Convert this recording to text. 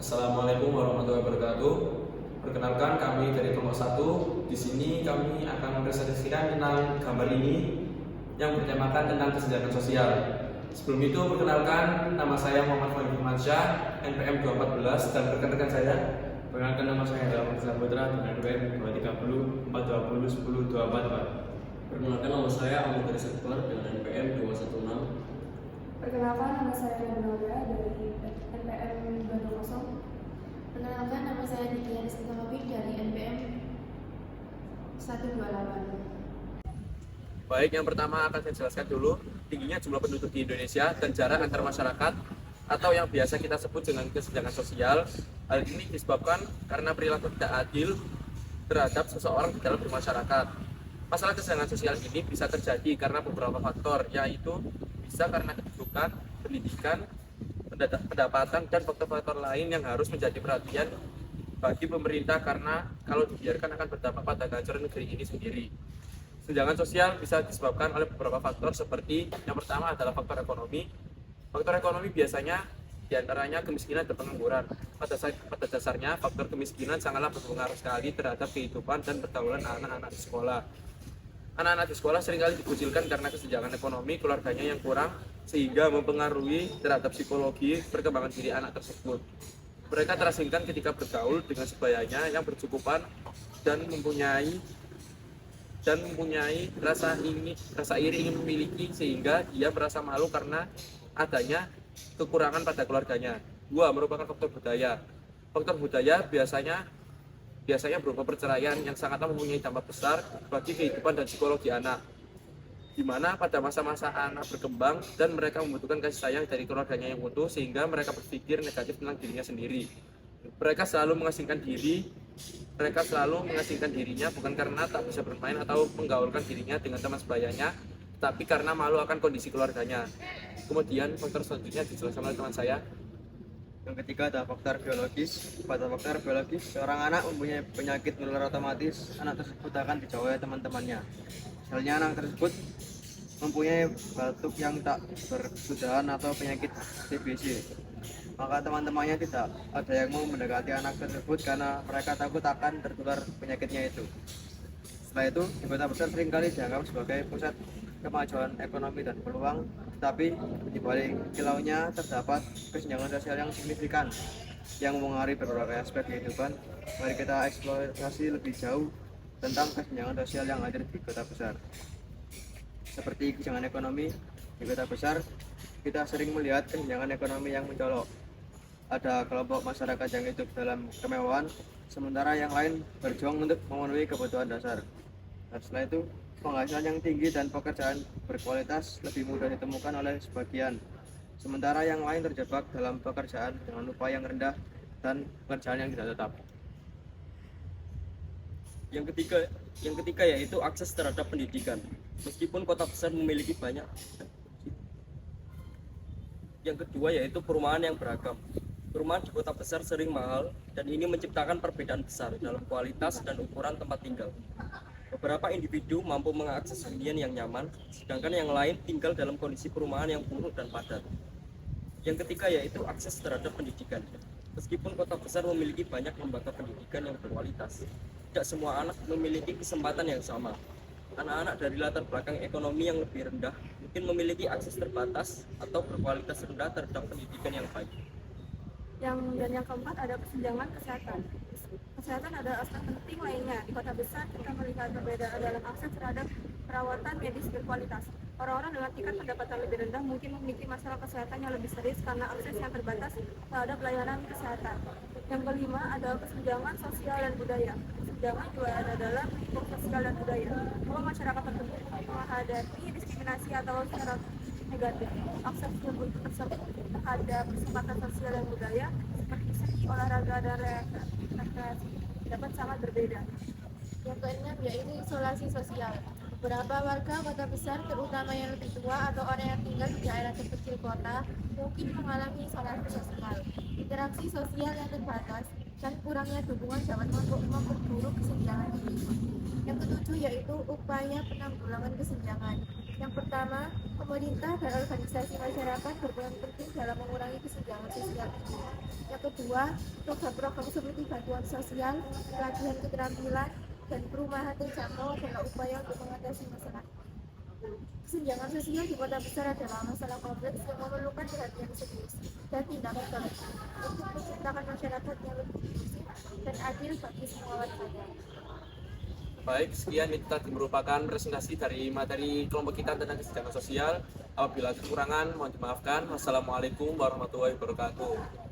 Assalamualaikum warahmatullahi wabarakatuh. Perkenalkan, kami dari kelompok 1. Di sini kami akan mempresentasikan tentang gambar ini yang bertemakan tentang kesenjangan sosial. Sebelum itu, perkenalkan, nama saya Muhammad Fahmi Firmansyah, NPM 214, dan rekan-rekan saya. Perkenalkan, nama saya Adalah Saputra dengan NPM 230 420 10 244. Perkenalkan, nama saya Ahmad Garis Akbar dengan NPM 216. Perkenalkan, nama saya Nadia dari NPM 220. Perkenalkan, nama saya Dikian Sintamawi dari NPM 128. Baik, yang pertama akan saya jelaskan dulu tingginya jumlah penduduk di Indonesia dan jarak antar masyarakat atau yang biasa kita sebut dengan kesenjangan sosial. Hal ini disebabkan karena perilaku tidak adil terhadap seseorang di dalam bermasyarakat. Masalah kesenjangan sosial ini bisa terjadi karena beberapa faktor, yaitu bisa karena kedudukan, pendidikan, pendapatan, dan faktor-faktor lain yang harus menjadi perhatian bagi pemerintah karena kalau dibiarkan akan berdampak pada kehancuran negeri ini sendiri. Kesenjangan sosial bisa disebabkan oleh beberapa faktor seperti yang pertama adalah faktor ekonomi. Faktor ekonomi biasanya diantaranya kemiskinan dan pengangguran. Pada dasarnya, faktor kemiskinan sangatlah berpengaruh sekali terhadap kehidupan dan pergaulan anak-anak di sekolah. Anak-anak di sekolah seringkali dikucilkan karena kesenjangan ekonomi keluarganya yang kurang, sehingga mempengaruhi terhadap psikologi perkembangan diri anak tersebut. Mereka terasingkan ketika bergaul dengan sebayanya yang bercukupan dan mempunyai rasa iri ingin memiliki, sehingga dia merasa malu karena adanya kekurangan pada keluarganya. 2. Merupakan faktor budaya. Faktor budaya biasanya berupa perceraian yang sangatlah mempunyai dampak besar bagi kehidupan dan psikologi anak, di mana pada masa-masa anak berkembang dan mereka membutuhkan kasih sayang dari keluarganya yang utuh, sehingga mereka berpikir negatif tentang dirinya sendiri. Mereka selalu mengasingkan dirinya bukan karena tak bisa bermain atau menggaulkan dirinya dengan teman sebayanya, tapi karena malu akan kondisi keluarganya. Kemudian faktor selanjutnya dijelaskan oleh teman saya. Yang ketiga ada faktor biologis. Pada faktor biologis, seorang anak mempunyai penyakit menular otomatis, anak tersebut akan dijauhi teman-temannya. Misalnya anak tersebut mempunyai batuk yang tak berkesudahan atau penyakit TBC, maka teman-temannya tidak ada yang mau mendekati anak tersebut karena mereka takut akan tertular penyakitnya itu. Setelah itu, di kota besar seringkali dianggap sebagai pusat kemajuan ekonomi dan peluang, tetapi di balik kilaunya terdapat kesenjangan sosial yang signifikan yang mengaruhi berbagai aspek kehidupan. Mari kita eksplorasi lebih jauh tentang kesenjangan sosial yang ada di kota besar. Seperti kesenjangan ekonomi, di kota besar kita sering melihat kesenjangan ekonomi yang mencolok. Ada kelompok masyarakat yang hidup dalam kemewahan, sementara yang lain berjuang untuk memenuhi kebutuhan dasar. Dan setelah itu, penghasilan yang tinggi dan pekerjaan berkualitas lebih mudah ditemukan oleh sebagian, sementara yang lain terjebak dalam pekerjaan dengan upah yang rendah dan pekerjaan yang tidak tetap. Yang ketiga yaitu akses terhadap pendidikan. Meskipun kota besar memiliki banyak. Yang kedua yaitu perumahan yang beragam. Perumahan di kota besar sering mahal dan ini menciptakan perbedaan besar dalam kualitas dan ukuran tempat tinggal. Beberapa individu mampu mengakses hunian yang nyaman, sedangkan yang lain tinggal dalam kondisi perumahan yang buruk dan padat. Yang ketiga yaitu akses terhadap pendidikan. Meskipun kota besar memiliki banyak lembaga pendidikan yang berkualitas, tidak semua anak memiliki kesempatan yang sama. Anak-anak dari latar belakang ekonomi yang lebih rendah mungkin memiliki akses terbatas atau berkualitas rendah terhadap pendidikan yang baik. Yang keempat ada kesenjangan kesehatan. Kesehatan adalah aspek penting lainnya. Di kota besar kita melihat perbedaan dalam akses terhadap perawatan medis berkualitas. Orang-orang dengan tingkat pendapatan lebih rendah mungkin memiliki masalah kesehatan yang lebih serius karena akses yang terbatas terhadap pelayanan kesehatan. Yang kelima adalah kesenjangan sosial dan budaya. Kesenjangan juga ada dalam lingkup sosial dan budaya. Bahwa masyarakat tertentu menghadapi diskriminasi atau secara negatif. Akses tersebut terhadap kesempatan sosial dan budaya seperti seni, olahraga, dan rekreasi dapat sangat berbeda. Yang keenam yaitu isolasi sosial. Beberapa warga kota besar, terutama yang lebih tua atau orang yang tinggal di daerah terpencil kota, mungkin mengalami isolasi sosial. Interaksi sosial yang terbatas dan kurangnya dukungan dapat memperburuk kesenjangan ini. Yang ketujuh yaitu upaya penanggulangan kesenjangan. Yang pertama, pemerintah dan organisasi masyarakat berperan penting dalam mengurangi kesenjangan sosial ini. Yang kedua, program-program seperti bantuan sosial, pelatihan keterampilan, dan perumahan terjangkau adalah upaya untuk mengatasi masalah. Kesenjangan sosial di kota besar adalah masalah kompleks yang memerlukan perhatian serius dan tindakan kolektif untuk menciptakan masyarakat yang lebih inklusif dan adil bagi semua warganya. Baik, sekian itu tadi merupakan presentasi dari materi kelompok kita tentang kesenjangan sosial. Apabila kekurangan, mohon dimaafkan. Wassalamualaikum warahmatullahi wabarakatuh.